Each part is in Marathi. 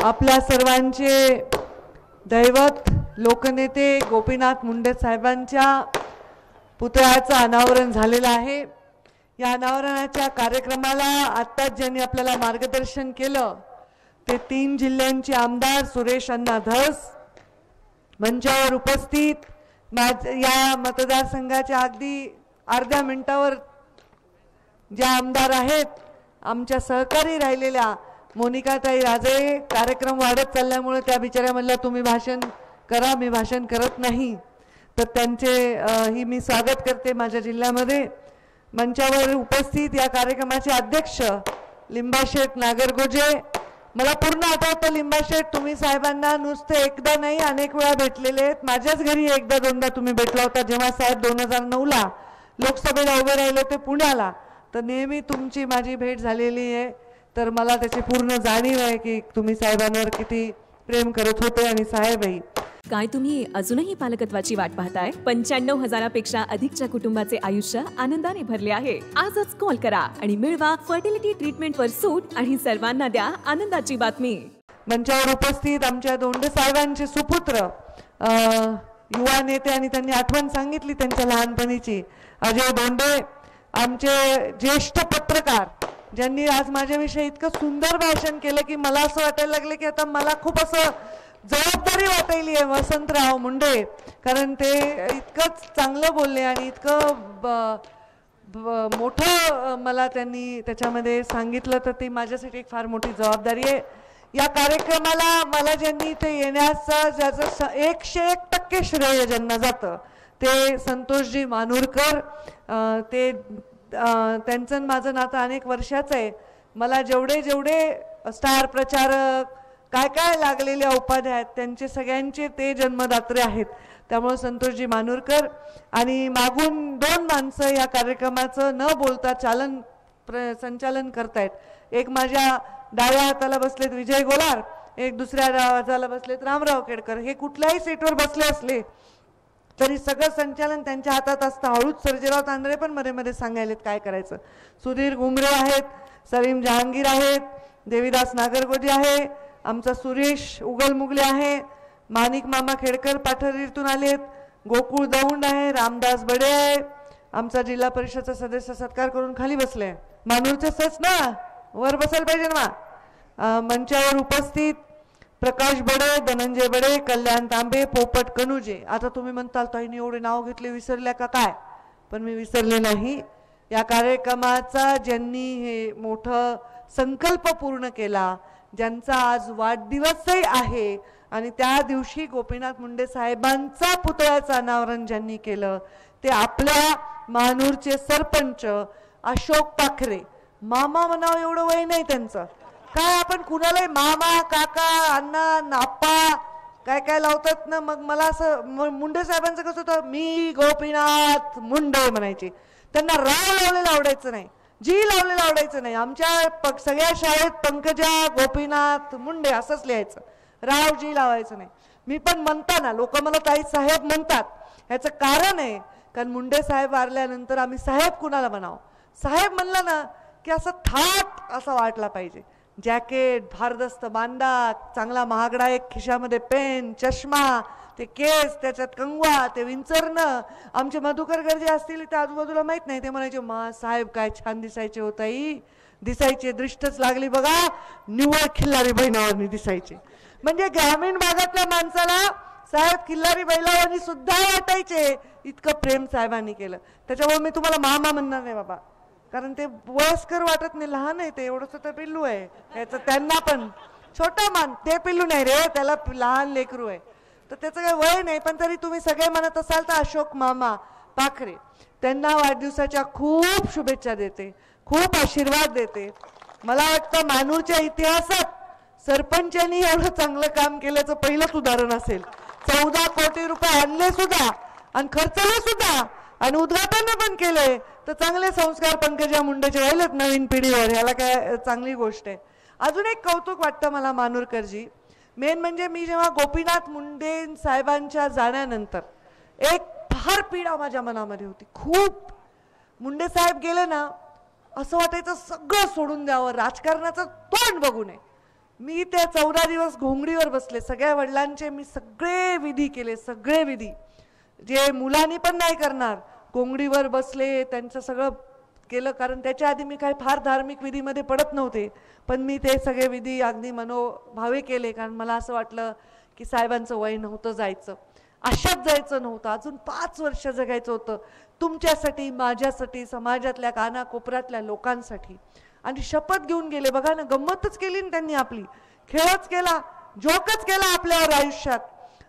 आपल्या सर्वांचे दैवत लोकनेते गोपीनाथ मुंडे साहेबांच्या पुतळ्याचं अनावरण झालेलं आहे। या अनावरणाच्या कार्यक्रमाला आत्ताच ज्यांनी आपल्याला मार्गदर्शन केलं ते 3 जिल्ह्यांचे आमदार सुरेश अण्णा धस मंचावर उपस्थित या मतदारसंघाच्या अगदी अर्ध्या मिनिटावर ज्या आमदार आहेत आमच्या सहकारी राहिलेल्या मोनिकाताई राजे कार्यक्रम वाढत चालल्यामुळे त्या बिचाऱ्या म्हणल्या तुम्ही भाषण करा, मी भाषण करत नाही, तर त्यांचे ही मी स्वागत करते माझ्या जिल्ह्यामध्ये। मंचावर उपस्थित या कार्यक्रमाचे अध्यक्ष लिंबाशेठ नागरगोजे, मला पूर्ण आठवतं लिंबाशेठ तुम्ही साहेबांना नुसते एकदा नाही अनेक वेळा भेटलेले आहेत। माझ्याच घरी एकदा दोनदा तुम्ही भेटला होता जेव्हा साहेब 2009ला लोकसभेला उभे राहिले होते पुण्याला, तर नेहमी तुमची माझी भेट झालेली आहे। तर मला त्याची पूर्ण जाणीव आहे की तुम्ही साहेबांवर किती प्रेम करत होते आणि साहेबही। काय तुम्ही अजूनही पालकत्वाची वाट पाहताय? 95,000पेक्षा अधिकच्या कुटुंबाचे आयुष्य आनंदाने भरले आहे। आजच कॉल करा आणि मिळवा फर्टिलिटी ट्रीटमेंटवर सूट आणि सर्वांना द्या आनंदाची बातमी। मंचावर उपस्थित आमच्या दोंडे साहेबांचे सुपुत्र युवा नेते आणि त्यांनी आठवण सांगितली त्यांच्या लहानपणीची अजय दोंडे, आमचे ज्येष्ठ पत्रकार ज्यांनी आज माझ्याविषयी इतकं सुंदर भाषण केलं की मला असं वाटायला लागलं की आता मला खूप असं जबाबदारी वाटायली आहे वसंतराव मुंडे, कारण ते इतकंच चांगलं बोलले आणि इतकं मोठं मला त्यांनी त्याच्यामध्ये सांगितलं, तर ती माझ्यासाठी एक फार मोठी जबाबदारी आहे। या कार्यक्रमाला मला ज्यांनी इथे येण्याचं ज्याचं 101% श्रेय ज्यांना जातं ते संतोषजी मानूरकर, ते त्यांचं माझं नातं अनेक वर्षाचं आहे। मला जेवढे स्टार प्रचारक काय काय लागलेल्या उपाध्या आहेत त्यांचे सगळ्यांचे ते जन्मदात्री आहेत, त्यामुळे संतोषजी मानूरकर आणि मागून 2 माणसं या कार्यक्रमाचं न बोलता संचालन करतायत। एक माझ्या डाव्या हाताला बसलेत विजय गोलार, एक दुसऱ्या डाव्या हाताला बसलेत रामराव केडकर। हे कुठल्याही सीटवर बसले असले तरी सगळं संचालन त्यांच्या हातात असतं। हळूच सर्जेराव तांदळे पण मध्ये मध्ये सांगायलेत काय करायचं। सुधीर घुमरे आहेत, सलीम जहांगीर आहेत, देवीदास नागरगोजे आहे, आमचा सुरेश उगलमुगले आहे, माणिक मामा खेडकर पाठरीतून आलेत, गोकुळ दौंड आहे, रामदास बडे आहे, आमचा जिल्हा परिषदचा सदस्य सत्कार करून खाली बसले, मानूरचे सच ना वर बसायला पाहिजे ना। मंचावर उपस्थित प्रकाश बडे, धनंजय बडे, कल्याण तांबे, पोपट कनुजे। आता तुम्ही म्हणताल ताईने एवढे नाव घेतले विसरल्या का काय, पण मी विसरले नाही। या कार्यक्रमाचा ज्यांनी हे मोठं संकल्प पूर्ण केला, ज्यांचा आज वाढदिवसही आहे आणि त्या दिवशी गोपीनाथ मुंडे साहेबांचा पुतळ्याचं अनावरण ज्यांनी केलं ते आपल्या महानूरचे सरपंच अशोक पाखरे। मामा म्हणावं एवढं वय नाही त्यांचं, काय आपण कुणालाही मामा काका अण्णा आप्पा काय काय लावतात ना। मग मला असं मुंडे साहेबांचं कसं होतं, मी गोपीनाथ मुंडे म्हणायचे, त्यांना राव लावलेलं आवडायचं नाही, जी लावलेलं आवडायचं नाही। आमच्या सगळ्या शाळेत पंकजा गोपीनाथ मुंडे असंच लिहायचं, राव जी लावायचं नाही। मी पण म्हणताना लोक मला ताई साहेब म्हणतात, ह्याचं कारण आहे कारण मुंडे साहेब वारल्यानंतर आम्ही साहेब कुणाला म्हणावं, साहेब म्हणलं ना की असं थाट असा वाटला पाहिजे, जॅकेट भारदस्त बांधा, चांगला महागडा एक खिशामध्ये पेन, चष्मा, ते केस त्याच्यात कंगवा, ते विंचरणं। आमचे मधुकर गर्जे असतील त्या आजूबाजूला माहित नाही, ते म्हणायचे मा साहेब काय छान दिसायचे होताई, दिसायचे दृष्टच लागली बघा, निव्वळ खिल्लारी बहिणावरनी दिसायचे। म्हणजे ग्रामीण भागातल्या माणसाला साहेब खिल्लारी बैलावरनी सुद्धा वाटायचे, इतकं प्रेम साहेबांनी केलं। त्याच्यामुळे मी तुम्हाला मामा म्हणणार नाही बाबा, कारण ते वयस्कर वाटत नाही, लहान आहे ते, एवढंच तर पिल्लू आहे याचं, त्यांना पण छोटा मान, ते पिल्लू नाही रे, त्याला लहान लेकरू आहे, तर त्याचं काही वय नाही। पण तरी तुम्ही सगळे म्हणत असाल तर अशोक मामा पाखरे त्यांना वाढदिवसाच्या खूप शुभेच्छा देते, खूप आशीर्वाद देते। मला वाटतं मानूरच्या इतिहासात सरपंचांनी एवढं चांगलं काम केल्याचं पहिलंच उदाहरण असेल। 14 कोटी रुपये आणले सुद्धा आणि खर्चले सुद्धा आणि उद्घाटन पण केले, तर चांगले संस्कार पंकजा मुंडेचे व्हायलेत नवीन पिढीवर, ह्याला काय चांगली गोष्ट आहे। अजून एक कौतुक वाटतं मला मानूरकरजी, मेन म्हणजे मी जेव्हा गोपीनाथ मुंडे साहेबांच्या जाण्यानंतर एक फार पीडा माझ्या मनामध्ये होती खूप। मुंडे साहेब गेले ना असं वाटायचं सगळं सोडून द्यावं, राजकारणाचं तोंड बघू नये, मी त्या 14 दिवस घोंगडीवर बसले. सगळ्या वडिलांचे मी सगळे विधी केले, सगळे विधी जे मुलांनी पण नाही करणार. घोंगडीवर बसले, त्यांचं सगळं केलं. कारण त्याच्या आधी मी काही फार धार्मिक विधीमध्ये पडत नव्हते, पण मी ते सगळे विधी अगदी मनोभावे केले. कारण मला असं वाटलं की साहेबांचं वय नव्हतं जायचं, अशात जायचं नव्हतं, अजून 5 वर्ष जगायचं होतं तुमच्यासाठी, माझ्यासाठी, समाजातल्या कानाकोपऱ्यातल्या लोकांसाठी. आणि शपथ घेऊन गेले. बघा ना, गंमतच केली ना त्यांनी, आपली खेळच केला, जोकच केला आपल्यावर आयुष्यात.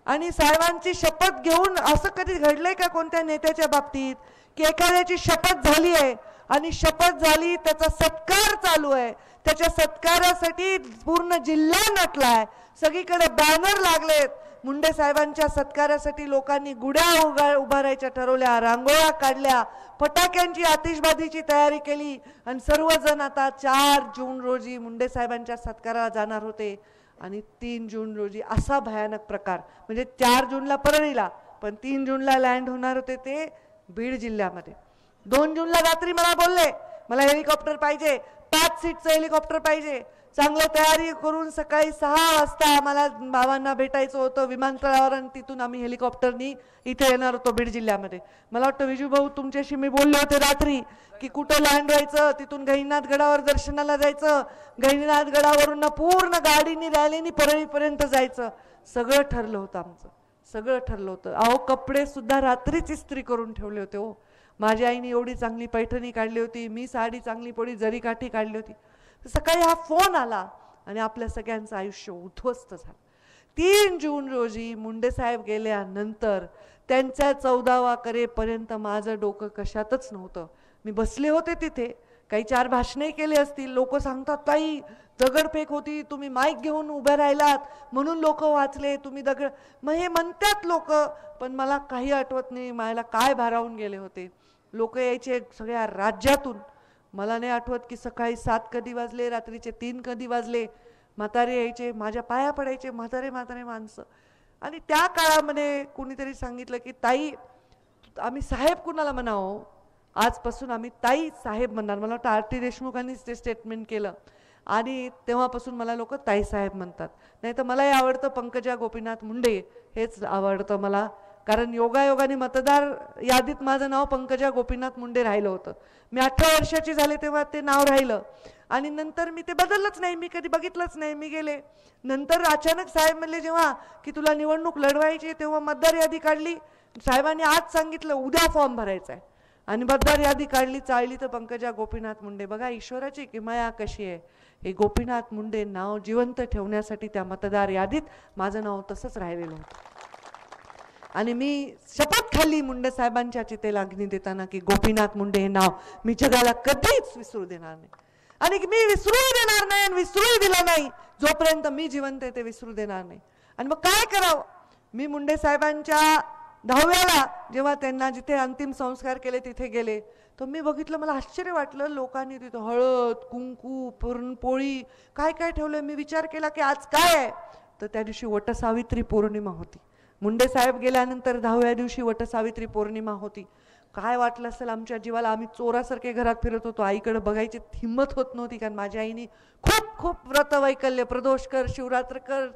आणि साहेबांची शपथ घेऊन असं कधी घडलंय का कोणत्या नेत्याच्या बाबतीत की एखाद्याची शपथ झाली आहे आणि शपथ झाली, त्याचा सत्कार चालू आहे, त्याच्या सत्कारासाठी पूर्ण जिल्हा नटलाय, सगळीकडे बॅनर लागलेत. मुंडे साहेबांच्या सत्कारासाठी लोकांनी गुड्या उभारायच्या ठरवल्या, रांगोळ्या काढल्या, फटाक्यांची आतिषबाजीची तयारी केली. आणि सर्वजण आता 4 जून रोजी मुंडे साहेबांच्या सत्काराला जाणार होते. आणि 3 जून रोजी असा भयानक प्रकार, म्हणजे 4 जूनला परळीला, पण 3 जूनला लँड होणार होते ते बीड जिल्ह्यामध्ये. 2 जूनला रात्री मला बोलले, मला हेलिकॉप्टर पाहिजे, 5 सीटचं हेलिकॉप्टर पाहिजे. चांगलं तयारी करून सकाळी 6 वाजता आम्हाला बाबांना भेटायचं होतं विमानतळावर. आणि तिथून आम्ही हेलिकॉप्टरनी इथे येणार होतो बीड जिल्ह्यामध्ये. मला वाटतं विजू भाऊ तुमच्याशी मी बोलले होते रात्री की कुठं लँड व्हायचं, तिथून गहिनीनाथ गडावर दर्शनाला जायचं, गहिनीनाथ गडावरून पूर्ण गाडीनी रॅलीनी परळीपर्यंत जायचं. सगळं ठरलं होतं आमचं, सगळं ठरलं होतं. अहो कपडे सुद्धा रात्रीच इस्त्री करून ठेवले होते हो. माझ्या आईने एवढी चांगली पैठणी काढली होती, मी साडी चांगली पडी जरीकाठी काढली होती. सकाळी हा फोन आला आणि आपल्या सगळ्यांचं आयुष्य उद्ध्वस्त झालं. 3 जून रोजी मुंडे साहेब गेल्यानंतर त्यांच्या 14वा करेपर्यंत माझं डोकं कशातच नव्हतं. मी बसले होते तिथे, काही 4 भाषणे केले असतील. लोक सांगतात ताई दगडफेक होती, तुम्ही माईक घेऊन उभे राहिलात म्हणून लोक वाचले, तुम्ही दगड, मग हे म्हणतात लोक, पण मला काही आठवत नाही मला काय भारावून गेले होते. लोक यायचे सगळ्या राज्यातून. मला नाही आठवत की सकाळी 7 कधी वाजले, रात्रीचे 3 कधी वाजले. म्हातारे यायचे, माझ्या पाया पडायचे, म्हातारे म्हातारे माणसं. आणि त्या काळामध्ये कुणीतरी सांगितलं की ताई, आम्ही साहेब कुणाला म्हणावं, आजपासून आम्ही ताई साहेब म्हणणार. मला वाटतं आरती देशमुखांनीच ते स्टेटमेंट केलं आणि तेव्हापासून मला लोक ताई साहेब म्हणतात. नाही तर मलाही आवडतं पंकजा गोपीनाथ मुंडे, हेच आवडतं मला. कारण योगायोगाने मतदार यादीत माझं नाव पंकजा गोपीनाथ मुंडे राहिलं होतं. मी 18 वर्षाची झाले तेव्हा ते नाव राहिलं आणि नंतर मी ते बदललंच नाही, मी कधी बघितलंच नाही. मी गेले नंतर अचानक साहेब म्हणले जेव्हा की तुला निवडणूक लढवायची, तेव्हा मतदार यादी काढली. साहेबांनी आज सांगितलं उद्या फॉर्म भरायचा आहे आणि मतदार यादी काढली, चाळली तर पंकजा गोपीनाथ मुंडे. बघा ईश्वराची किमया कशी आहे. हे गोपीनाथ मुंडे नाव जिवंत ठेवण्यासाठी त्या मतदार यादीत माझं नाव तसंच राहिलेलं होतं. आणि मी शपथ खाल्ली मुंडे साहेबांच्या चितेला अग्नी देताना की गोपीनाथ मुंडे हे नाव मी जगाला कधीच विसरू देणार नाही. आणि मी विसरूही देणार नाही आणि विसरूही दिलं नाही. जोपर्यंत मी जिवंत आहे ते विसरू देणार नाही. आणि मग काय करावं, मी मुंडे साहेबांच्या 10व्याला जेव्हा त्यांना जिथे अंतिम संस्कार केले तिथे गेले, तर मी बघितलं, मला आश्चर्य वाटलं. लोकांनी तिथं हळद कुंकू पुरणपोळी काय काय ठेवलं. मी विचार केला की आज काय आहे, तर त्या दिवशी वटसावित्री पौर्णिमा होती. मुंडे साहेब गेल्यानंतर 10व्या दिवशी वटसावित्री पौर्णिमा होती. काय वाटलं असेल आमच्या जीवाला. आम्ही चोरासारखे घरात फिरत होतो, आईकडे बघायची हिंमत होत नव्हती. कारण माझ्या आईने खूप खूप व्रतवैकल्य, प्रदोष कर, शिवरात्र कर,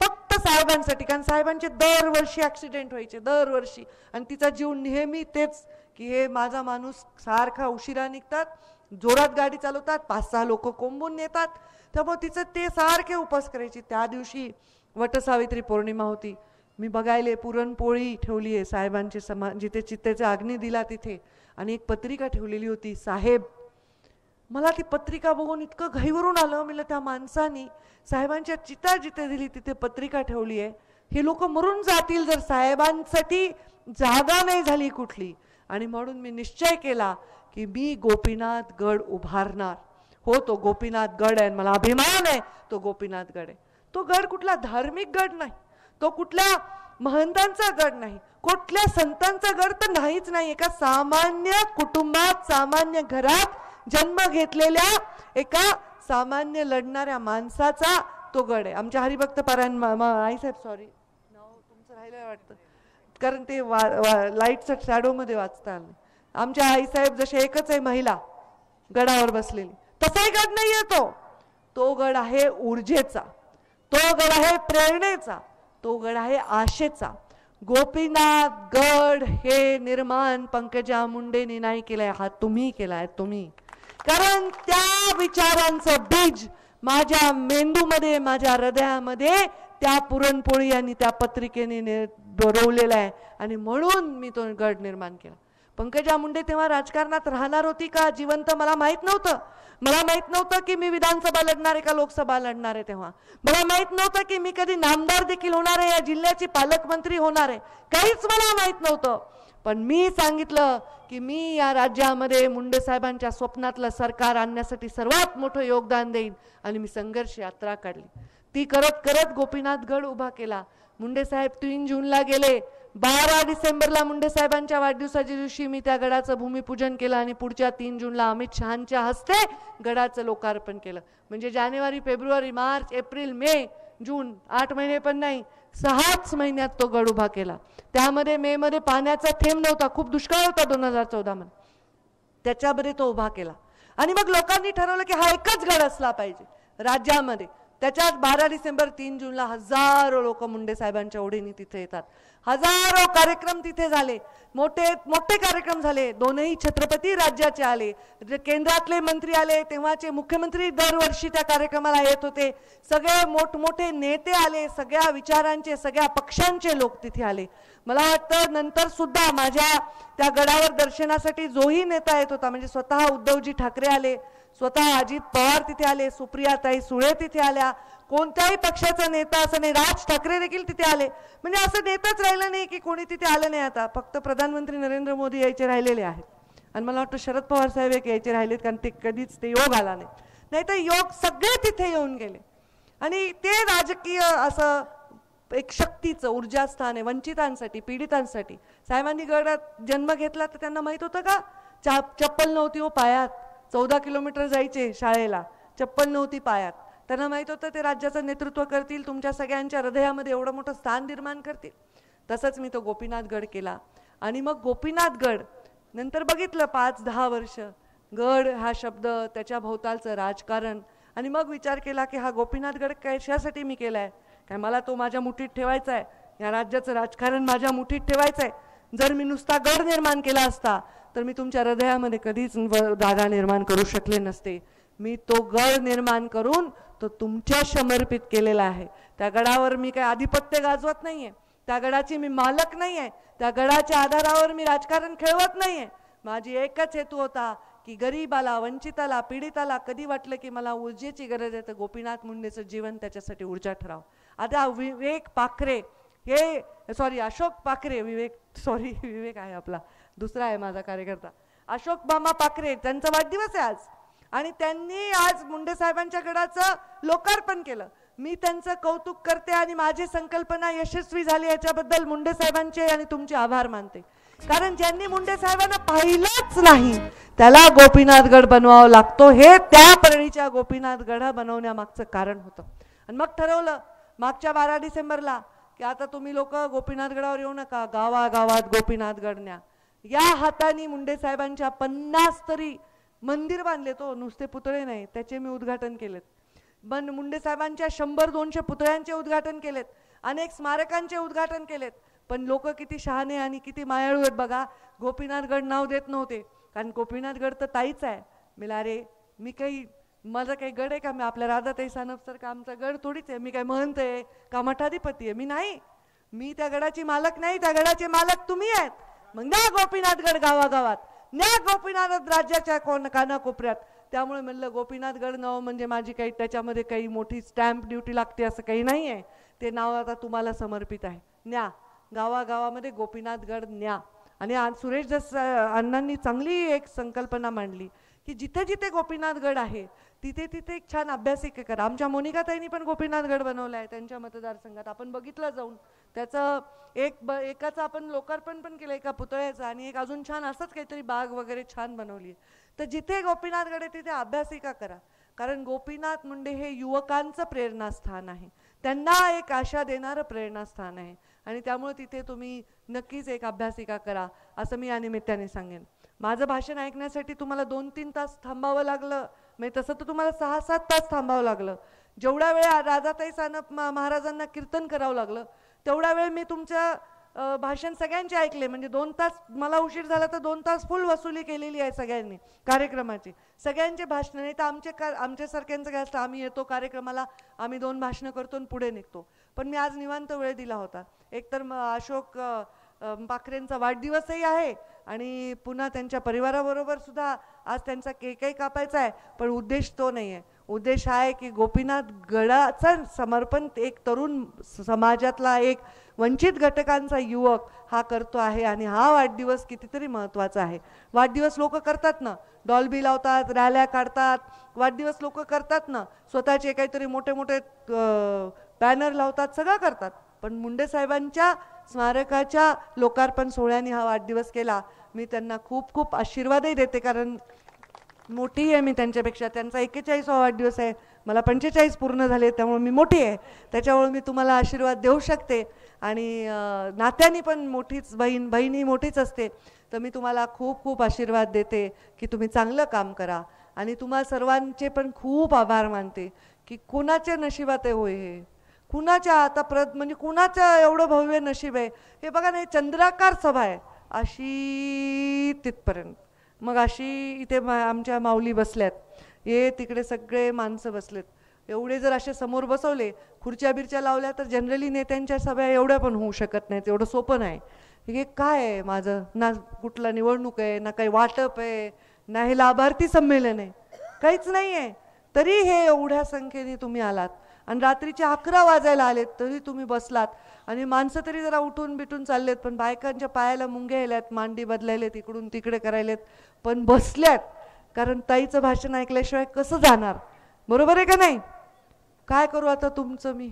फक्त साहेबांसाठी. कारण साहेबांचे दरवर्षी ॲक्सिडेंट व्हायचे, दरवर्षी. आणि तिचा जीव नेहमी तेच की हे माझा माणूस सारखा उशिरा निघतात, जोरात गाडी चालवतात, 5-6 लोक कोंबून नेतात. त्यामुळे तिचं ते सारखे उपास करायची. त्या दिवशी वटसावित्री पौर्णिमा होती. मी बघायले पुरणपोळी ठेवली आहे साहेबांचे जिथे चितेचा अग्नी दिला तिथे, आणि एक पत्रिका ठेवलेली होती साहेब. मला ती पत्रिका बघून इतकं घाईवरून आलं. मला त्या माणसानी साहेबांच्या चिता जिथे दिली तिथे पत्रिका ठेवली आहे. हे लोक मरून जातील जर साहेबांसाठी जागा नाही झाली कुठली. आणि म्हणून मी निश्चय केला की मी गोपीनाथ गड उभारणार. हो, तो गोपीनाथ गड आहे, मला अभिमान आहे तो गोपीनाथ गड आहे. तो गड कुठला धार्मिक गड नाही, तो कुठल्या महंतांचा गड नाही, कुठल्या संतांचा गड तर नाहीच नाही. एका सामान्य कुटुंबात, सामान्य घरात जन्म घेतलेल्या एका सामान्य लढणाऱ्या माणसाचा तो गड आहे. आमच्या हरिभक्त पारायण आईसाहेब, सॉरी नाव तुमचं राहिलं वाटतं, कारण ते लाईटच्या शॅडोमध्ये वाचता आलं. आमच्या आईसाहेब जसे एकच आहे महिला गडावर बसलेली, तसाही गड नाही आहे तो. तो गड आहे ऊर्जेचा. तो गड आहे प्रेरणेचा, तो गड आहे आशेचा. गोपीनाथ गड हे निर्माण पंकजा मुंडेंनी नाही केलंय, हा तुम्ही केलाय, तुम्ही. कारण त्या विचारांचं बीज माझ्या मेंदूमध्ये, माझ्या हृदयामध्ये त्या पुरणपोळी आणि त्या पत्रिकेने रोवलेला आहे आणि म्हणून मी तो गड निर्माण केला. पंकजा मुंडे तेव्हा राजकारणात राहणार होती का जिवंत मला माहित नव्हतं. मला माहित नव्हतं की मी विधानसभा लढणार आहे का लोकसभा लढणार आहे. तेव्हा मला माहित नव्हतं की मी कधी नामदार देखील होणार आहे, या जिल्ह्याची पालकमंत्री होणार आहे, काहीच मला माहित नव्हतं. पण मी सांगितलं की मी या राज्यामध्ये मुंडे साहेबांच्या स्वप्नातलं सरकार आणण्यासाठी सर्वात मोठं योगदान देईन आणि मी संघर्ष यात्रा काढली. ती करत करत गोपीनाथ गड उभा केला. मुंडे साहेब 3 जूनला गेले. 12 डिसेंबरला मुंडे साहेबांच्या वाढदिवसाच्या दिवशी मी त्या गडाचं भूमिपूजन केलं आणि पुढच्या 3 जूनला अमित शहांच्या हस्ते गडाचं लोकार्पण केलं. म्हणजे जानेवारी, फेब्रुवारी, मार्च, एप्रिल, मे, जून 8 महिने पण नाही, 6च महिन्यात तो गड उभा केला. त्यामध्ये मे मध्ये पाण्याचा थेंब नव्हता, खूप दुष्काळ होता 2014 मध्ये. त्याच्यामध्ये तो उभा केला आणि मग लोकांनी ठरवलं की हा एकच गड असला पाहिजे राज्यामध्ये. त्याच्यात 12 डिसेंबर 3 जूनला हजारो लोक मुंडे साहेबांच्या ओढीने तिथे येतात. हजारो कार्यक्रम तिथे झाले, मोठे मोठे कार्यक्रम झाले. दोनही छत्रपती राज्याचे आले, केंद्रातले मंत्री आले, तेव्हाचे मुख्यमंत्री दरवर्षी त्या कार्यक्रमाला येत होते. सगळे मोठमोठे नेते आले, सगळ्या विचारांचे, सगळ्या पक्षांचे लोक तिथे आले. मला वाटतं नंतर सुद्धा माझ्या त्या गडावर दर्शनासाठी जोही नेता येत होता, म्हणजे स्वतः उद्धवजी ठाकरे आले, स्वतः अजित पवार तिथे आले, सुप्रियाताई सुळे तिथे आल्या, कोणत्याही पक्षाचा नेता असं नाही, राज ठाकरे देखील तिथे आले. म्हणजे असं नेताच राहिलं नाही की कोणी तिथे आलं नाही. आता फक्त प्रधानमंत्री नरेंद्र मोदी यायचे राहिलेले आहेत आणि मला वाटतं शरद पवार साहेब एक यायचे राहिलेत, कारण ते कधीच ते योग आला नाही. नाही तर योग सगळे तिथे येऊन गेले आणि ते राजकीय असं एक शक्तीचं ऊर्जास्थान आहे वंचितांसाठी, पीडितांसाठी. साहेबांनी गडात जन्म घेतला तर त्यांना माहित होतं का चप्पल नव्हती हो पायात, 14 किलोमीटर जायचे शाळेला, चप्पल नव्हती पायात. त्यांना माहित होतं ते राज्याचं नेतृत्व करतील, तुमच्या सगळ्यांच्या हृदयामध्ये एवढं मोठं स्थान निर्माण करतील. तसंच मी तो गोपीनाथ गड केला आणि मग गोपीनाथ गड नंतर बघितलं 5-10 वर्ष गड हा शब्द, त्याच्या भोवतालचं राजकारण, आणि मग विचार केला की हा गोपीनाथ गड कशासाठी मी केलाय. काय मला तो माझ्या मुठीत ठेवायचा आहे, या राज्याचं राजकारण माझ्या मुठीत ठेवायचं आहे. जर मी नुसता गड निर्माण केला असता तर मी तुमच्या हृदयामध्ये कधीच जागा निर्माण करू शकले नसते. मी तो गड निर्माण करून तो तुमच्या समर्पित केलेला आहे. त्या गडावर मी काय आधिपत्य गाजवत नाहीये, त्या गडाची मी मालक नाहीये, त्या गडाच्या आधारावर मी राजकारण खेळवत नाहीये. माझी एकच हेतू होता की गरीबाला, वंचिताला, पीडिताला कधी वाटलं की मला ऊर्जेची गरज आहे तर गोपीनाथ मुंडेचं जीवन त्याच्यासाठी ऊर्जा ठराव. आता विवेक पाखरे हे अशोक पाखरे, विवेक आहे आपला, दुसरा आहे माझा कार्यकर्ता अशोक मामा पाखरे, त्यांचा वाढदिवस आहे आज आणि त्यांनी आज मुंडे साहेबांच्या गडाचं लोकार्पण केलं. मी त्यांचं कौतुक करते आणि माझी संकल्पना यशस्वी झाली याच्याबद्दल मुंडे साहेबांचे आणि तुमचे आभार मानते. कारण ज्यांनी मुंडे साहेबांना पाहिलंच नाही त्याला गोपीनाथ गड बनवावा लागतो, हे त्या परळीच्या गोपीनाथ गड बनवण्यामागचं कारण होतं. आणि मग ठरवलं मागच्या 12 डिसेंबरला की आता तुम्ही लोक गोपीनाथ गडावर येऊ नका, गावागावात गोपीनाथ गड न्या. या हाताने मुंडे साहेबांच्या 50 तरी मंदिर बांधले, तो नुसते पुतळे नाही, त्याचे मी उद्घाटन केलेत. मुंडे साहेबांच्या 100-200 पुतळ्यांचे उद्घाटन केलेत, अनेक स्मारकांचे उद्घाटन केलेत. पण लोक किती शहाणे आणि किती मायाळू आहेत बघा. गोपीनाथ गड नाव देत नव्हते, कारण गोपीनाथ गड तर ताईच आहे. मिला अरे मी काही, माझा काही गड आहे का, मी आपल्या राधाताई सानप सर का आमचा गड थोडीच आहे, मी काय महंत आहे का मठाधिपती आहे, मी नाही. मी त्या गडाची मालक नाही, त्या गडाचे मालक तुम्ही आहेत. मग न्या गोपीनाथ गड गावागावात, न्या गोपीनाथ राज्याच्या कानाकोपऱ्यात. त्यामुळे म्हणलं गोपीनाथ गड नाव म्हणजे माझी काही त्याच्यामध्ये काही मोठी स्टॅम्प ड्युटी लागते असं काही नाही आहे. ते नाव आता तुम्हाला समर्पित आहे. न्या गावागावामध्ये गोपीनाथ गड न्या. आणि आज सुरेश दस अण्णांनी चांगली एक संकल्पना मांडली की जिथे जिथे गोपीनाथ गड आहे तिथे तिथे एक छान अभ्यासिका करा. आमच्या मोनिकाताईंनी पण गोपीनाथ गड बनवला आहे त्यांच्या मतदारसंघात, आपण बघितलं जाऊन. त्याचं एकाचं आपण लोकार्पण पण केलं, एका पुतळ्याचं, आणि एक अजून छान असंच काहीतरी बाग वगैरे छान बनवली. तर जिथे गोपीनाथ गड आहे तिथे अभ्यासिका करा, कारण गोपीनाथ मुंडे हे युवकांचं प्रेरणास्थान आहे, त्यांना एक आशा देणारं प्रेरणास्थान आहे. आणि त्यामुळे तिथे तुम्ही नक्कीच एक अभ्यासिका करा असं मी या निमित्ताने सांगेन. माझं भाषण ऐकण्यासाठी तुम्हाला 2-3 तास थांबावं लागलं, म्हणजे तसं तर तुम्हाला 6-7 तास थांबावं लागलं. जेवढा वेळ राधाताई सानप महाराजांना कीर्तन करावं लागलं तेवढा वेळ मी तुमचं भाषण सगळ्यांचे ऐकले. म्हणजे 2 तास मला उशीर झाला तर 2 तास फुल वसुली केलेली आहे सगळ्यांनी कार्यक्रमाची. सगळ्यांचे भाषण. नाही तर आमच्यासारख्यांचं काय असतं, आम्ही येतो कार्यक्रमाला, आम्ही 2 भाषणं करतो आणि पुढे निघतो. पण मी आज निवांत वेळ दिला होता. एकतर अशोक पाखरेंचा वाढदिवसही आहे आणि पुन्हा त्यांच्या परिवाराबरोबर सुद्धा आज त्यांचा केकही कापायचा आहे. पण उद्देश तो नाही आहे. उद्देश आहे की गोपीनाथ गडाचं समर्पण एक तरुण समाजातला एक वंचित घटकांचा युवक हा करतो आहे आणि हा वाढदिवस कितीतरी महत्त्वाचा आहे. वाढदिवस लोक करतात ना, डॉल्बी लावतात, रॅल्या काढतात, वाढदिवस लोक करतात ना, स्वतःचे काहीतरी मोठे मोठे बॅनर लावतात, सगळं करतात. पण मुंडे साहेबांच्या स्मारकाच्या लोकार्पण सोहळ्याने हा वाढदिवस केला. मी त्यांना खूप खूप आशीर्वादही देते, कारण मोठी आहे मी त्यांच्यापेक्षा. त्यांचा 41वा वाढदिवस आहे, मला 45 पूर्ण झाले, त्यामुळे मी मोठी आहे. त्याच्यामुळे मी तुम्हाला आशीर्वाद देऊ शकते आणि नात्याने पण मोठीच बहीण ही मोठीच असते. तर मी तुम्हाला खूप खूप आशीर्वाद देते की तुम्ही चांगलं काम करा आणि तुम्हा सर्वांचे पण खूप आभार मानते की कुणाच्या नशिबात आहे होय हे, कुणाच्या आता म्हणजे कुणाचं एवढं भव्य नशीब आहे हे बघा ना. हे चंद्राकार सभा आहे अशी तिथपर्यंत, मग अशी इथे आमच्या माऊली बसल्यात, हे तिकडे सगळे माणसं बसलेत. एवढे जर असे समोर बसवले, खुर्च्या बिरच्या लावल्या तर जनरली नेत्यांच्या सभा एवढ्या पण होऊ शकत नाहीत. एवढं सोपं नाही. हे काय आहे माझं, ना कुठला निवडणूक आहे, ना काही वाटप आहे, ना हे लाभार्थी संमेलन आहे, काहीच नाही आहे. तरी हे एवढ्या संख्येने तुम्ही आलात आणि रात्रीचे 11 वाजायला आलेत तरी तुम्ही बसलात. आणि माणसं तरी जरा उठून बिटून चाललेत, पण बायकांच्या पायाला मुंग्या आल्यात, मांडी बदलायलेत, इकडून तिकडे करायलेत, पण बसल्यात. कारण ताईचं भाषण ऐकल्याशिवाय कसं जाणार, बरोबर आहे का नाही? काय करू आता तुमचं, मी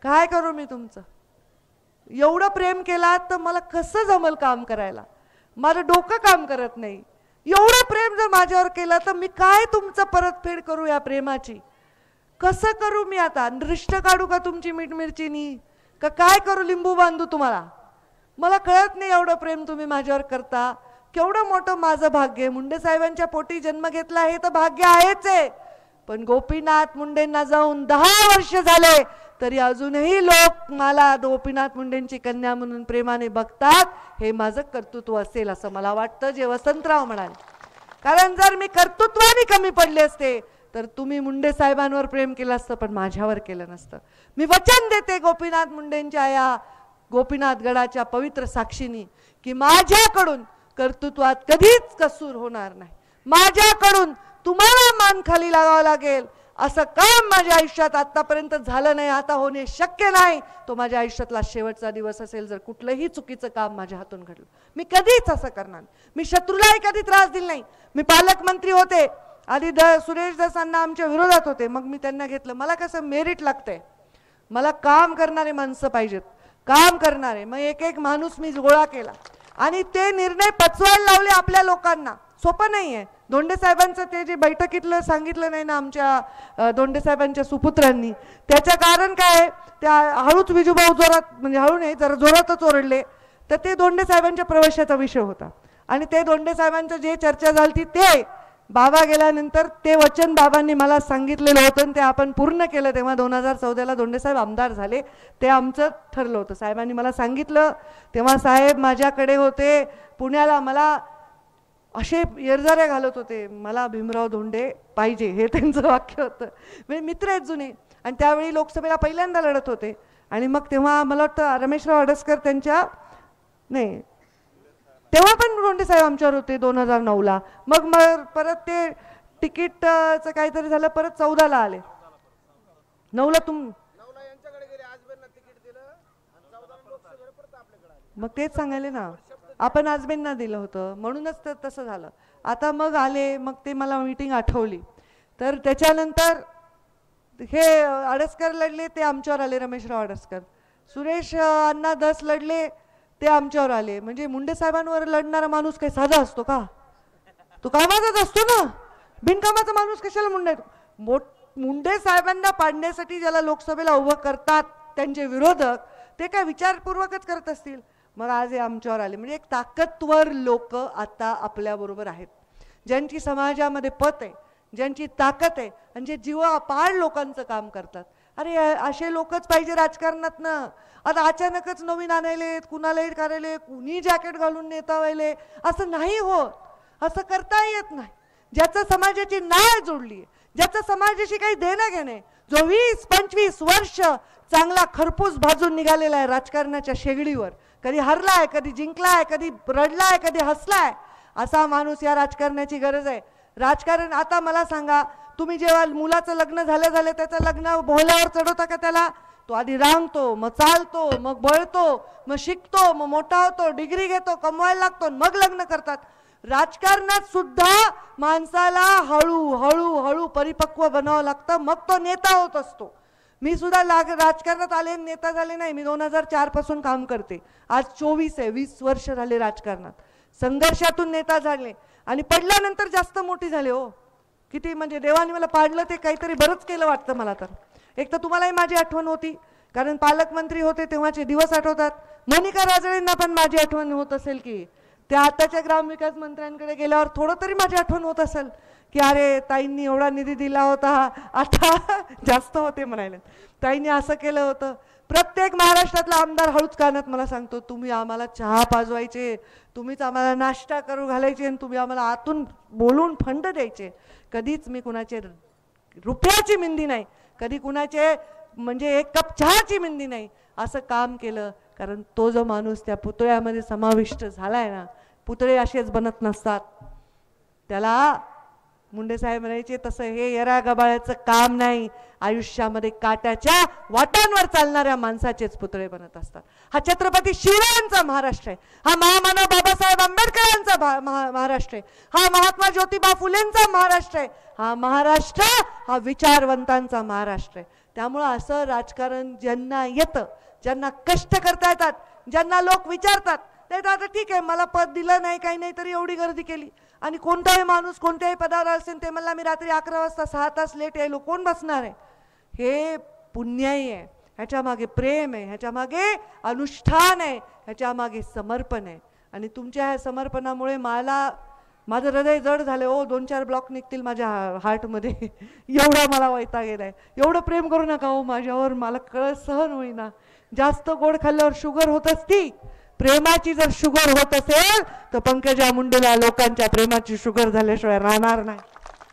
काय करू, मी तुमचं एवढं प्रेम केलात तर मला कसं जमल काम करायला? माझं डोकं काम करत नाही. एवढं प्रेम जर माझ्यावर केलं तर मी काय तुमचं परतफेड करू या प्रेमाची? कसं करू मी आता? दृष्ट काढू का तुमची मीठ मिरचीनी, का काय करू, लिंबू बांधू तुम्हाला? मला कळत नाही. एवढं प्रेम तुम्ही माझ्यावर करता, केवढं मोठं माझं भाग्य आहे. मुंडे साहेबांच्या पोटी जन्म घेतला हे तर भाग्य आहेच आहे. पण गोपीनाथ मुंडेंना जाऊन 10 वर्ष झाले तरी अजूनही लोक मला गोपीनाथ मुंडेंची कन्या म्हणून प्रेमाने बघतात. हे माझं कर्तृत्व असेल असं मला वाटतं, जे वसंतराव म्हणाले. कारण जर मी कर्तृत्वाने कमी पडले असते तर तुम्ही मुंडे साहेबांवर प्रेम केलं असतं, पण माझ्यावर केलं नसतं. मी वचन देते गोपीनाथ मुंडेंच्या या गोपीनाथ गडाच्या पवित्र साक्षीनी की माझ्याकडून कर्तृत्वात कधीच कसूर होणार नाही. माझ्याकडून तुम्हाला मान खाली लागावं लागेल असं काम माझ्या आयुष्यात आतापर्यंत झालं नाही, आता होणे शक्य नाही. तो माझ्या आयुष्यातला शेवटचा दिवस असेल जर कुठलंही चुकीचं काम माझ्या हातून घडलं. मी कधीच असं करणार. मी शत्रूलाही कधी त्रास दिला नाही. मी पालकमंत्री होते, आधी सुरेश दसांना आमच्या विरोधात होते, मग मी त्यांना घेतलं. मला कसं मेरिट लागतंय, मला काम करणारे माणसं पाहिजेत, काम करणारे. मग एक एक माणूस मी गोळा केला आणि ते निर्णय पचवायला लावले आपल्या लोकांना. सोपं नाही आहे. धोंडे साहेबांचं ते जे बैठकीतलं सांगितलं नाही ना आमच्या धोंडे साहेबांच्या सुपुत्रांनी, त्याचं कारण काय? त्या हळूच विजूभाऊ जोरात, म्हणजे हळू नाही जरा जोरातच ओरडले. तर ते धोंडे साहेबांच्या प्रवेशाचा विषय होता आणि ते धोंडे साहेबांचं जे चर्चा झाली ते बाबा गेल्यानंतर ते वचन बाबांनी मला सांगितलेलं होतं आणि ते आपण पूर्ण केलं. तेव्हा 2014ला धोंडे साहेब आमदार झाले. ते आमचं ठरलं होतं. साहेबांनी मला सांगितलं तेव्हा साहेब माझ्याकडे होते पुण्याला, मला असे येरझाऱ्या घालत होते, मला भीमराव धोंडे पाहिजे, हे त्यांचं वाक्य होतं. म्हणजे मित्र आहेत जुने आणि त्यावेळी लोकसभेला पहिल्यांदा लढत होते. आणि मग तेव्हा मला वाटतं रमेशराव अडसकर त्यांच्या नाही, तेव्हा पण धोंडे साहेब आमच्यावर होते 2009ला. मग परत ते तिकीटचं काहीतरी झालं, परत 14ला आले. 9ला मग तेच सांगायले ना, आपण आजबेंना दिलं होतं म्हणूनच तर तसं झालं. आता मग आले, मग ते मला मीटिंग आठवली. तर त्याच्यानंतर हे अडसकर लढले, ते आमच्यावर आले, रमेशराव अडसकर. सुरेश अण्णा दस लढले, ते आमच्यावर आले. म्हणजे मुंडे साहेबांवर लढणारा माणूस काही साधा असतो का? तो कामाचाच असतो ना. बिनकामाचा माणूस कशाला मुंडे साहेबांना पाडण्यासाठी ज्याला लोकसभेला उभं करतात त्यांचे विरोधक, ते काय विचारपूर्वकच करत असतील. मग आज हे आमच्यावर आले. म्हणजे एक ताकदवर लोक आता आपल्याबरोबर आहेत, ज्यांची समाजामध्ये पत आहे, ज्यांची ताकद आहे आणि जे जीवापाड लोकांचं काम करतात. अरे असे लोकच पाहिजे राजकारणात ना. आता अचानकच नवीन आणायले, कुणालाही करायले, कुणी जॅकेट घालून नेता व्हायले, असं नाही होत. असं करता येत नाही. ज्याचं समाजाची नाळ जोडली, ज्याचं समाजाशी काही देणं घेणे, जो 20-25 वर्ष चांगला खरपूस भाजून निघालेला आहे राजकारणाच्या शेगडीवर, कधी हरलाय, कधी जिंकलाय, कधी रडलाय, कधी हसलाय, असा माणूस या राजकारणाची गरज आहे. राजकारण आता मला सांगा, तुम्ही जेव्हा मुलाचं लग्न झालं त्याचं लग्न बोहल्यावर चढवता का त्याला? तो आधी रांगतो, मग चालतो, मग बळतो, मग शिकतो, मग मोठा होतो, डिग्री घेतो, कमवायला लागतो, मग लग्न करतात. राजकारणात सुद्धा माणसाला हळू परिपक्व बनावं लागतं, मग तो नेता होत असतो. मी सुद्धा राजकारणात आले, नेता झाले नाही. मी 2004 पासून काम करते, आज 24 आहे. 20 वर्ष झाले राजकारणात. संघर्षातून नेता झाले आणि पडल्यानंतर जास्त मोठी झाले. हो किती म्हणजे देवाने मला पाडलं ते काहीतरी बरंच केलं वाटतं मला. तर एक तर तुम्हालाही माझी आठवण होती, कारण पालकमंत्री होते तेव्हाचे दिवस आठवतात. मोनिका राजळेंना पण माझी आठवण होत असेल की त्या आताच्या ग्रामविकास मंत्र्यांकडे गेल्यावर थोडं तरी माझी आठवण होत असेल की अरे ताईंनी एवढा निधी दिला होता, आता जास्त होते म्हणायला, ताईंनी असं केलं होतं. प्रत्येक महाराष्ट्रातला आमदार हळूच कानात मला सांगतो, तुम्ही आम्हाला चहा पाजवायचे, तुम्हीच आम्हाला नाश्ता करू घालायचे आणि तुम्ही आम्हाला आतून बोलून फंड द्यायचे. कधीच मी कुणाचे रुपयाची मिंदी नाही, कधी कुणाचे म्हणजे एक कप चहाची मिंदी नाही, असं काम केलं. कारण तो जो माणूस त्या पुतळ्यामध्ये समाविष्ट झालाय ना, पुतळे असेच बनत नसतात. त्याला मुंडे साहेब म्हणायचे तसं हे येरा गबाळ्याचं काम नाही, आयुष्यामध्ये काट्याच्या वाटांवर चालणाऱ्या माणसाचेच पुतळे बनत असतात. हा छत्रपती शिवरायांचा महाराष्ट्र आहे, हा महामानव बाबासाहेब आंबेडकरांचा महाराष्ट्र आहे, हा महात्मा ज्योतिबा फुलेंचा महाराष्ट्र आहे, हा महाराष्ट्र हा विचारवंतांचा महाराष्ट्र आहे. त्यामुळं असं राजकारण ज्यांना येतं, ज्यांना कष्ट करता येतात, ज्यांना लोक विचारतात, ते आता ठीक आहे मला पद दिलं नाही काही नाही तरी एवढी गर्दी केली. आणि कोणताही माणूस कोणत्याही पदावर असेल ते मला मी रात्री 11 वाजता 6 तास लेट यायलो, कोण बसणार आहे? हे पुण्याई आहे, ह्याच्या मागे प्रेम आहे, ह्याच्या मागे अनुष्ठान आहे, ह्याच्या मागे समर्पण आहे. आणि तुमच्या ह्या समर्पणामुळे माझं हृदय जड झालं. हो 2-4 ब्लॉक निघतील माझ्या हार्टमध्ये, एवढा मला वैताग गेलाय. एवढं प्रेम करू नका हो माझ्यावर, मला कळ सहन होईना. जास्त गोड खाल्ल्यावर शुगर होत असती, प्रेमाची जर शुगर होत असेल तर पंकजा मुंडेला लोकांच्या प्रेमाची शुगर झाल्याशिवाय राहणार नाही.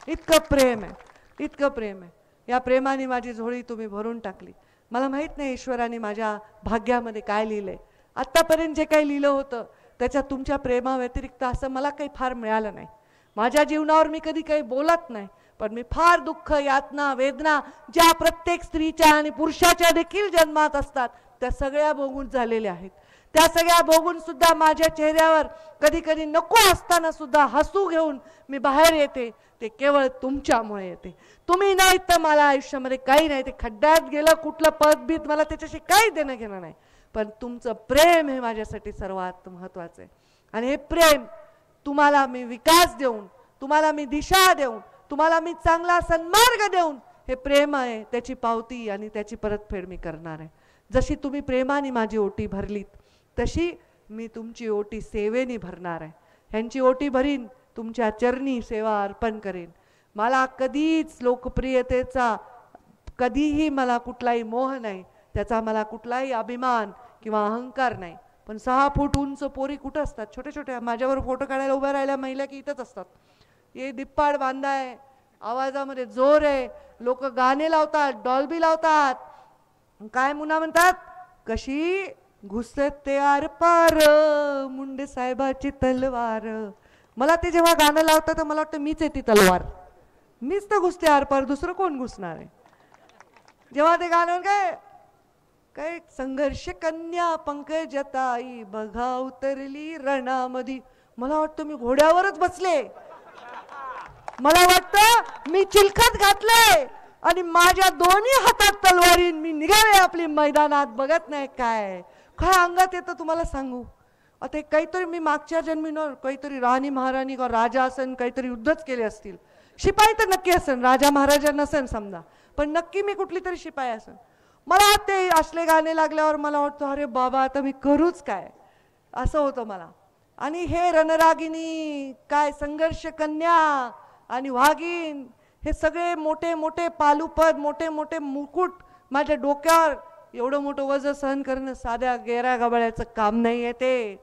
इतकं प्रेम आहे, इतकं प्रेम आहे. या प्रेमाने माझी झोळी तुम्ही भरून टाकली. मला माहीत नाही ईश्वराने माझ्या भाग्यामध्ये काय लिहिलंय. आत्तापर्यंत जे काही लिहिलं होतं त्याच्यात तुमच्या प्रेमाव्यतिरिक्त असं मला काही फार मिळालं नाही. माझ्या जीवनावर मी कधी काही बोलत नाही, पण मी फार दुःख, यातना, वेदना ज्या प्रत्येक स्त्रीच्या आणि पुरुषाच्या देखील जन्मात असतात त्या सगळ्या भोगून झालेल्या आहेत. त्या सगळ्या भोगून सुद्धा माझ्या चेहऱ्यावर कधी कधी नको असताना सुद्धा हसू घेऊन मी बाहेर येते. ते केवळ तुमच्यामुळे येते. तुम्ही नाही तर मला आयुष्यामध्ये काही नाही. ते खड्ड्यात गेलं कुठलं पदबीत मला त्याच्याशी काही देणं घेणं नाही, पण तुमचं प्रेम हे माझ्यासाठी सर्वात महत्त्वाचं आहे. आणि हे प्रेम तुम्हाला मी विकास देऊन, तुम्हाला मी दिशा देऊन, तुम्हाला मी चांगला सन्मार्ग देऊन, हे प्रेम आहे त्याची पावती आणि त्याची परतफेड मी करणार आहे. जशी तुम्ही प्रेमाने माझी ओटी भरलीत तशी मी तुमची ओटी सेवेने भरणार आहे. ह्यांची ओटी भरीन, तुमच्या चरणी सेवा अर्पण करेन. मला कधीच लोकप्रियतेचा कधीही मला कुठलाही मोह नाही, त्याचा मला कुठलाही अभिमान किंवा अहंकार नाही. पण 6 फूट उंच पोरी कुठं असतात? छोट्या छोट्या माझ्यावर फोटो काढायला उभ्या राहिल्या महिला की इथंच असतात. हे दिप्पाड बांधाय, आवाजामध्ये जोर आहे, लोक गाणे लावतात, डॉल्बी लावतात, काय मुना म्हणतात, कशी घुसते ते आर पार मुंडे साहेबाची तलवार. मला ते जेव्हा गाणं लावतात तर मला वाटतं मीच आहे ती तलवार, मीच तर घुसते आर पार, दुसरं कोण घुसणार आहे? जेव्हा ते गाणं काय संघर्ष कन्या पंकजताई बघा उतरली रणामध्ये, मला वाटतं मी घोड्यावरच बसले, मला वाटतं मी चिलखत घातले आणि माझ्या दोन्ही हातात तलवारीन मी निघाले आपली मैदानात. बघत नाही काय काय अंगात येतं तुम्हाला सांगू. आता काहीतरी मी मागच्या जन्मी काहीतरी राणी महाराणी का राजा असेल, काहीतरी युद्धच केले असतील. शिपाई तर नक्की असेल, राजा महाराजा नसेल समजा, पण नक्की मी कुठली तरी शिपाई असेल. मला ते असले गाणे लागल्यावर मला वाटतं अरे बाबा आता मी करूच काय, असं होतं मला. आणि हे रणरागिनी काय संघर्ष कन्या आणि वाघीण हे सगळे मोठे मोठे पालुपद, मोठे मोठे मुकुट माझ्या डोक्यावर, एवढं मोठं वजन सहन करणं साध्या गेरा गबाळ्याचं काम नाही आहे ते.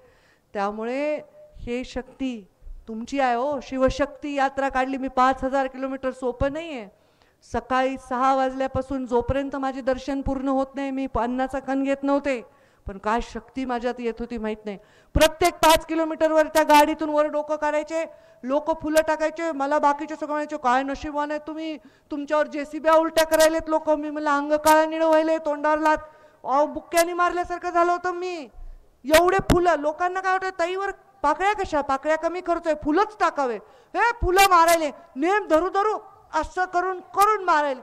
त्यामुळे हे शक्ती तुमची आहे हो. शिवशक्ती यात्रा काढली मी 5000 किलोमीटर, सोपं नाही आहे. सकाळी 6 वाजल्यापासून जोपर्यंत माझे दर्शन पूर्ण होत नाही मी अन्नाचा कण घेत नव्हते. पण काय शक्ती माझ्यात येत होती माहीत नाही. प्रत्येक 5 किलोमीटरवर त्या गाडीतून वर डोकं काढायचे लोक, फुलं टाकायचे. मला बाकीचे सगळं म्हणायचे काय नशीबवान आहे तुम्ही, तुमच्यावर जेसीबी उलट्या करायलेत लोक. मी मला अंग काळं निळं व्हायले, तोंडावर लात बुक्क्यानी मारल्यासारखं झालं होतं मी. एवढे फुलं, लोकांना काय वाटतं ताईवर पाकळ्या कशा, पाकळ्या कमी खर्च, फुलंच टाकावे. हे फुलं मारायले, नेम धरू धरू असं करून करून मारायले.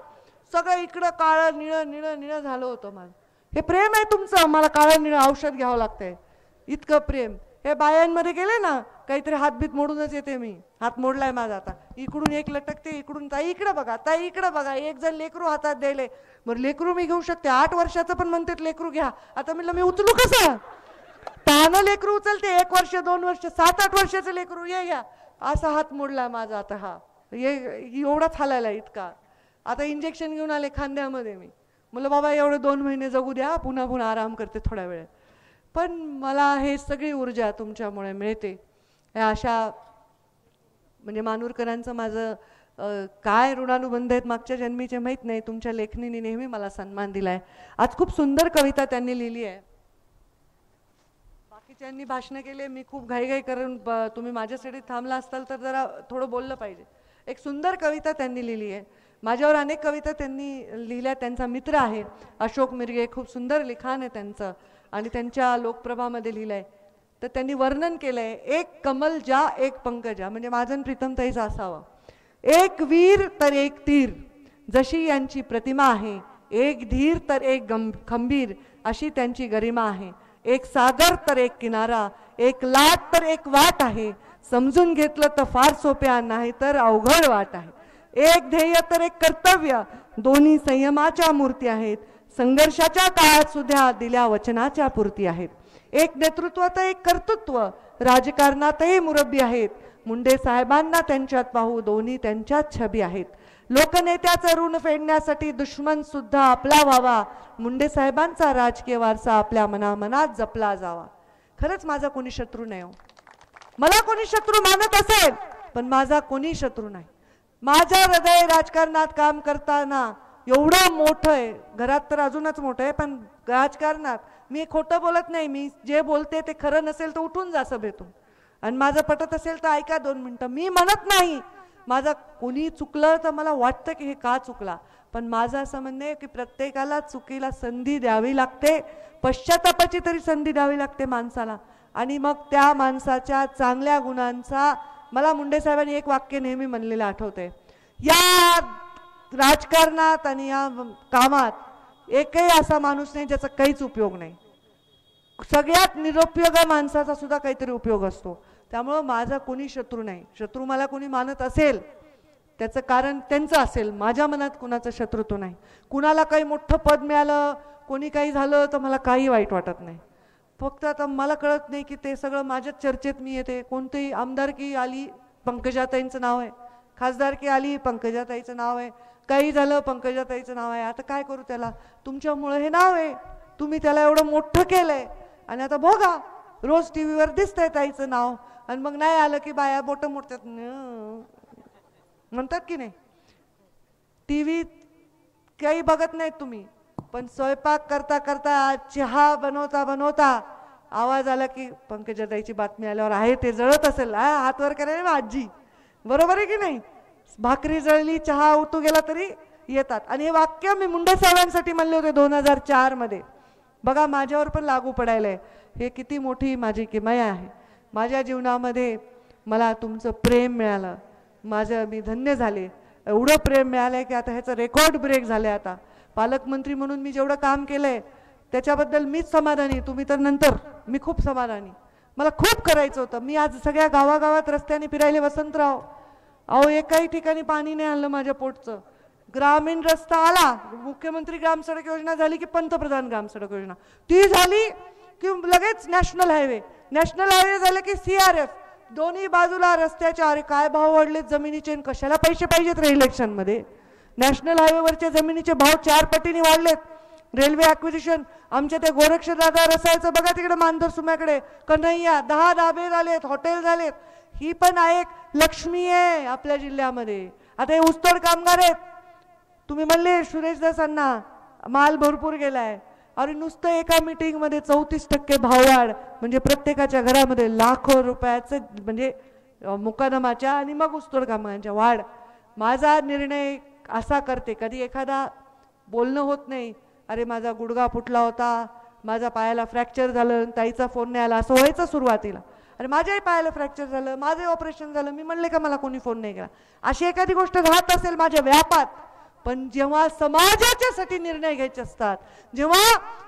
सगळं इकडं काळं निळं निळं निळं झालं होतं माझं. हे प्रेम आहे तुमचं, मला काळं निळं औषध घ्यावं लागतंय इतकं प्रेम. हे बायांमध्ये गेले ना काहीतरी हातबीत मोडूनच येते मी. हात मोडलाय माझा आता, इकडून एक लटकते, इकडून ताई इकडं बघा, ताई इकडं बघा. एक जण लेकरू हातात द्यायले, बरं लेकरू मी घेऊ शकते, 8 वर्षाचं पण म्हणतात लेकरू घ्या. आता म्हणलं मी उचलू कसं, तानं लेकरू उचलते, 1 वर्ष 2 वर्ष 7-8 वर्षाचं लेकरू ये घ्या. असा हात मोडलाय माझा आता. हा एवढाच हालायला इतका. आता इंजेक्शन घेऊन आले खांद्यामध्ये मी. म्हणलं बाबा एवढे 2 महिने जगू द्या, पुन्हा पुन्हा आराम करते थोड्या वेळ. पण मला हे सगळी ऊर्जा तुमच्यामुळे मिळते. ह्या अशा म्हणजे मानूरकरांचं माझं काय ऋणानुबंध आहेत मागच्या जन्मीचे माहीत नाही. तुमच्या लेखणीने नेहमी मला सन्मान दिलाय. आज खूप सुंदर कविता त्यांनी लिहिली आहे. बाकीच्यांनी भाषणं केले, मी खूप घाईघाई करून तुम्ही माझ्यासाठी थांबला असताल तर जरा थोडं बोललं पाहिजे. एक सुंदर कविता त्यांनी लिहिली आहे. माझ्यावर अनेक कविता त्यांनी लिहिल्या. त्यांचा मित्र आहे अशोक मिरगे, खूप सुंदर लिखाण आहे त्यांचं आणि त्यांच्या लोकप्रभामध्ये लिहिलं आहे. तर त्यांनी वर्णन केलं आहे, एक कमल जा एक पंकजा, म्हणजे माझं प्रीतमताईचं असावं. एक वीर तर एक तीर जशी यांची प्रतिमा आहे, एक धीर तर एक खंबीर अशी त्यांची गरिमा आहे. एक सागर तर एक किनारा, एक लाट तर एक वाट आहे. समजून घेतलं तर फार सोप्या नाही तर अवघड वाट आहे. एक ध्येय तर एक कर्तव्य, दोन्ही संयमाच्या मूर्ती आहेत. संघर्षाच्या काळात सुद्धा दिल्या वचनाच्या पूर्ती आहेत. एक नेतृत्व तर एक कर्तृत्व, राजकारणातही मुरब्बी आहेत. मुंडे साहेबांना त्यांच्यात पाहू, दोन्ही त्यांच्यात छबी आहेत. लोकनेत्याचं ऋण फेडण्यासाठी दुश्मन सुद्धा आपला व्हावा. मुंडे साहेबांचा राजकीय वारसा आपल्या मनामनात जपला जावा. खरंच माझा कोणी शत्रू नाही हो. मला कोणी शत्रू मानत असेल पण माझा कोणी शत्रू नाही. माझं हृदय राजकारणात काम करताना एवढं मोठं आहे, घरात तर अजूनच मोठं आहे, पण राजकारणात मी खोटं बोलत नाही. मी जे बोलते ते खरं नसेल तर उठून जा सभेतून, आणि माझं पटत असेल तर ऐका 2 मिनटं. मी म्हणत नाही माझा कोणी चुकलं तर मला वाटतं की हे का चुकला, पण माझं असं म्हणणं आहे की प्रत्येकाला चुकीला संधी द्यावी लागते, पश्चातापाची तरी संधी द्यावी लागते माणसाला. आणि मग त्या माणसाच्या चांगल्या गुणांचा, मला मुंडे साहेबांनी एक वाक्य नेहमी म्हणलेलं आठवतंय, या राजकारणात आणि या कामात एकही असा माणूस नाही ज्याचा काहीच उपयोग नाही. सगळ्यात निरुपयोगी माणसाचा सुद्धा काहीतरी उपयोग असतो. त्यामुळे माझा कोणी शत्रू नाही. शत्रू मला कोणी मानत असेल त्याचं कारण त्यांचं असेल, माझ्या मनात कुणाचं शत्रुत्व नाही. कुणाला काही मोठं पद मिळालं, कोणी काही झालं तर मला काही वाईट वाटत नाही. फक्त आता मला कळत नाही की ते सगळं माझ्याच चर्चेत मी येते. कोणतेही आमदारकी आली पंकजाताईंचं नाव आहे, खासदारकी आली पंकजाताईचं नाव आहे, काही झालं पंकजाताईचं नाव आहे. आता काय करू त्याला, तुमच्यामुळे हे नाव आहे, तुम्ही त्याला एवढं मोठं केलंय आणि आता बघा रोज टीव्हीवर दिसतंय ताईचं नाव, आणि मग नाही आलं की बाया बोटं मोडतात म्हणतात की नाही. टीव्ही काही बघत नाहीत तुम्ही, पण स्वयंपाक करता करता, चहा बनवता बनवता आवाज आला की पंकजाताईची बातमी आल्यावर आहे ते जळत असेल, हात वर करायला ना आजी, बरोबर आहे की नाही. भाकरी जळली, चहा उतू गेला तरी येतात. आणि हे वाक्य मी मुंडे साहेबांसाठी म्हणले होते 2004 मध्ये. बघा माझ्यावर पण लागू पडायलंय. हे किती मोठी माझी किमया आहे. माझ्या जीवनामध्ये मला तुमचं प्रेम मिळालं, मी धन्य झाले. एवढं प्रेम मिळालंय की आता ह्याचं रेकॉर्ड ब्रेक झालंय. आता पालकमंत्री म्हणून मी जेवढं काम केलंय त्याच्याबद्दल मीच समाधानी, तुम्ही तर नंतर. मी खूप समाधानी, मला खूप करायचं होतं. मी आज सगळ्या गावागावात रस्त्याने फिरायले वसंतराव, अहो एकाही ठिकाणी पाणी नाही आणलं माझ्या पोटचं. ग्रामीण रस्ता आला, मुख्यमंत्री ग्राम सडक योजना झाली की पंतप्रधान ग्राम सडक योजना, ती झाली की लगेच नॅशनल हायवे झाले की CRF, दोन्ही बाजूला रस्त्याच्या अरे काय भाव वाढलेत जमिनीचे, कशाला पैसे पाहिजेत रे इलेक्शनमध्ये. नॅशनल हायवेवरच्या जमिनीचे भाव 4 पटीने वाढलेत. रेल्वे ॲक्विजिशन आमच्या ते गोरक्षदादा रसायचं बघा तिकडे मानधर सुम्याकडे, कन्हैया 10 धाबे झालेत, हॉटेल झालेत. ही पण एक लक्ष्मी आहे आपल्या जिल्ह्यामध्ये. आता हे ऊसतोड कामगार आहेत. तुम्ही म्हणले सुरेश दासांना माल भरपूर गेलाय. अरे नुसतं एका मीटिंगमध्ये 34% भाववाढ म्हणजे प्रत्येकाच्या घरामध्ये लाखो रुपयाचं म्हणजे मुकादमाच्या आणि मग ऊसतोड कामगारांच्या वाढ. माझा निर्णय असा करते, कधी एखादा बोलणं होत नाही, अरे माझा गुडघा फुटला होता, माझा पायाला फ्रॅक्चर झालं, ताईचा फोन नाही आला, असं व्हायचं सुरुवातीला. अरे माझ्याही पायाला फ्रॅक्चर झालं, माझे ऑपरेशन झालं, मी म्हणले का मला कोणी फोन नाही केला. अशी एखादी गोष्ट राहत असेल माझ्या व्यापात. पण जेव्हा समाजाच्यासाठी निर्णय घ्यायचे असतात, जेव्हा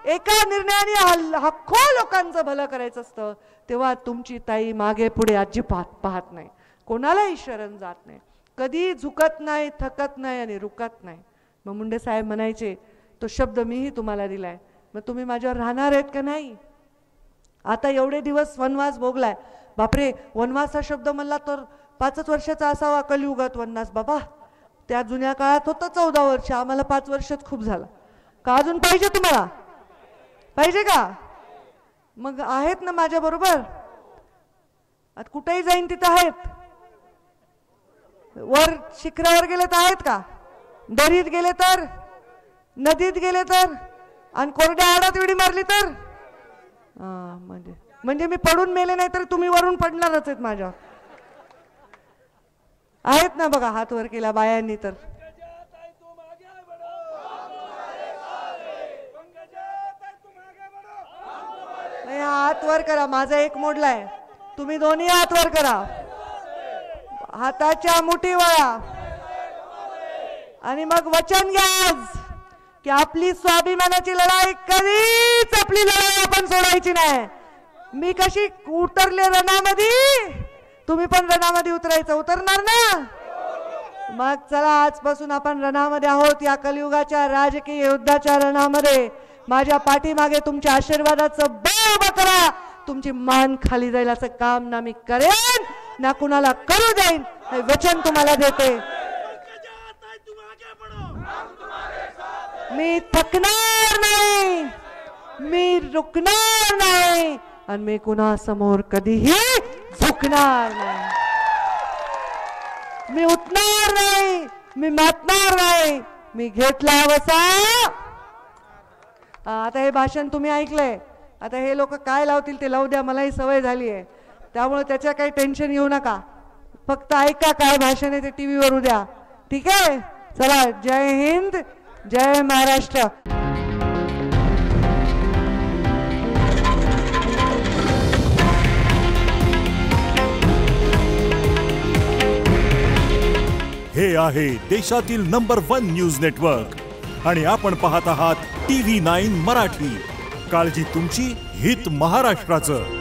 एका निर्णयाने लाखो लोकांचं भलं करायचं असतं, तेव्हा तुमची ताई मागे पुढे अजिबात पाहत नाही, कोणालाही शरण जात नाही, कधी झुकत नाही, थकत नाही आणि रुकत नाही. मग मुंडे साहेब म्हणायचे तो शब्द मीही तुम्हाला दिलाय, मग तुम्ही माझ्यावर राहणार आहेत का नाही. आता एवढे दिवस वनवास भोगलाय. बापरे, वनवास हा शब्द म्हणला तर 5 वर्षाचा असावा. कलियुगात वनवास बाबा, त्या जुन्या काळात होतं 14 वर्ष, आम्हाला 5 वर्षात खूप झाला. का अजून पाहिजे तुम्हाला? पाहिजे का? मग आहेत ना माझ्या बरोबर. आता कुठेही जाईन तिथं आहेत. वर शिखरावर गेले तर आहेत का? दरीत गेले तर, नदीत गेले तर, आणि कोरड्या आडात उडी मारली तर म्हणजे मी पडून मेले नाही तर तुम्ही वरून पडणारच आहेत माझ्यावर. आहेत ना बघा हात वर केला बायांनी तर. हात वर करा, माझा एक मोडलाय, तुम्ही दोन्ही हात वर करा, हाताच्या मुठी वळा आणि मग वचन घ्या आज की आपली स्वाभिमानाची लढाई कधीच आपली लढाई आपण सोडायची नाही. मी कशी उतरले रणामध्ये, तुम्ही पण रणामध्ये उतरायचं. उतरणार ना? मग चला आजपासून आपण रणामध्ये आहोत, या कलियुगाच्या राजकीय युद्धाच्या रणामध्ये. माझ्या पाठीमागे तुमच्या आशीर्वादाचं बळ उभं करा. तुमची मान खाली जाईल असं काम ना मी करेन ना कुणाला करू देईन, हे वचन तुम्हाला देते. मी थकणार नाही, मी रुकणार नाही आणि मी कुणासमोर कधीही झुकणार नाही. मी उठणार नाही, मी मातणार नाही, मी घेतला वसा. आता हे भाषण तुम्ही ऐकलंय, आता हे लोक काय लावतील ते लावू द्या, मलाही सवय झाली आहे, त्यामुळे त्याच्या काही टेन्शन घेऊ नका. फक्त ऐका काय भाषण आहे ते टीव्ही वर उद्या. ठीक आहे, चला, जय हिंद, जय महाराष्ट्र. हे आहे देशातील नंबर 1 न्यूज नेटवर्क आणि आपण पाहत आहात TV9 मराठी. काळजी तुमची, हित महाराष्ट्राचं.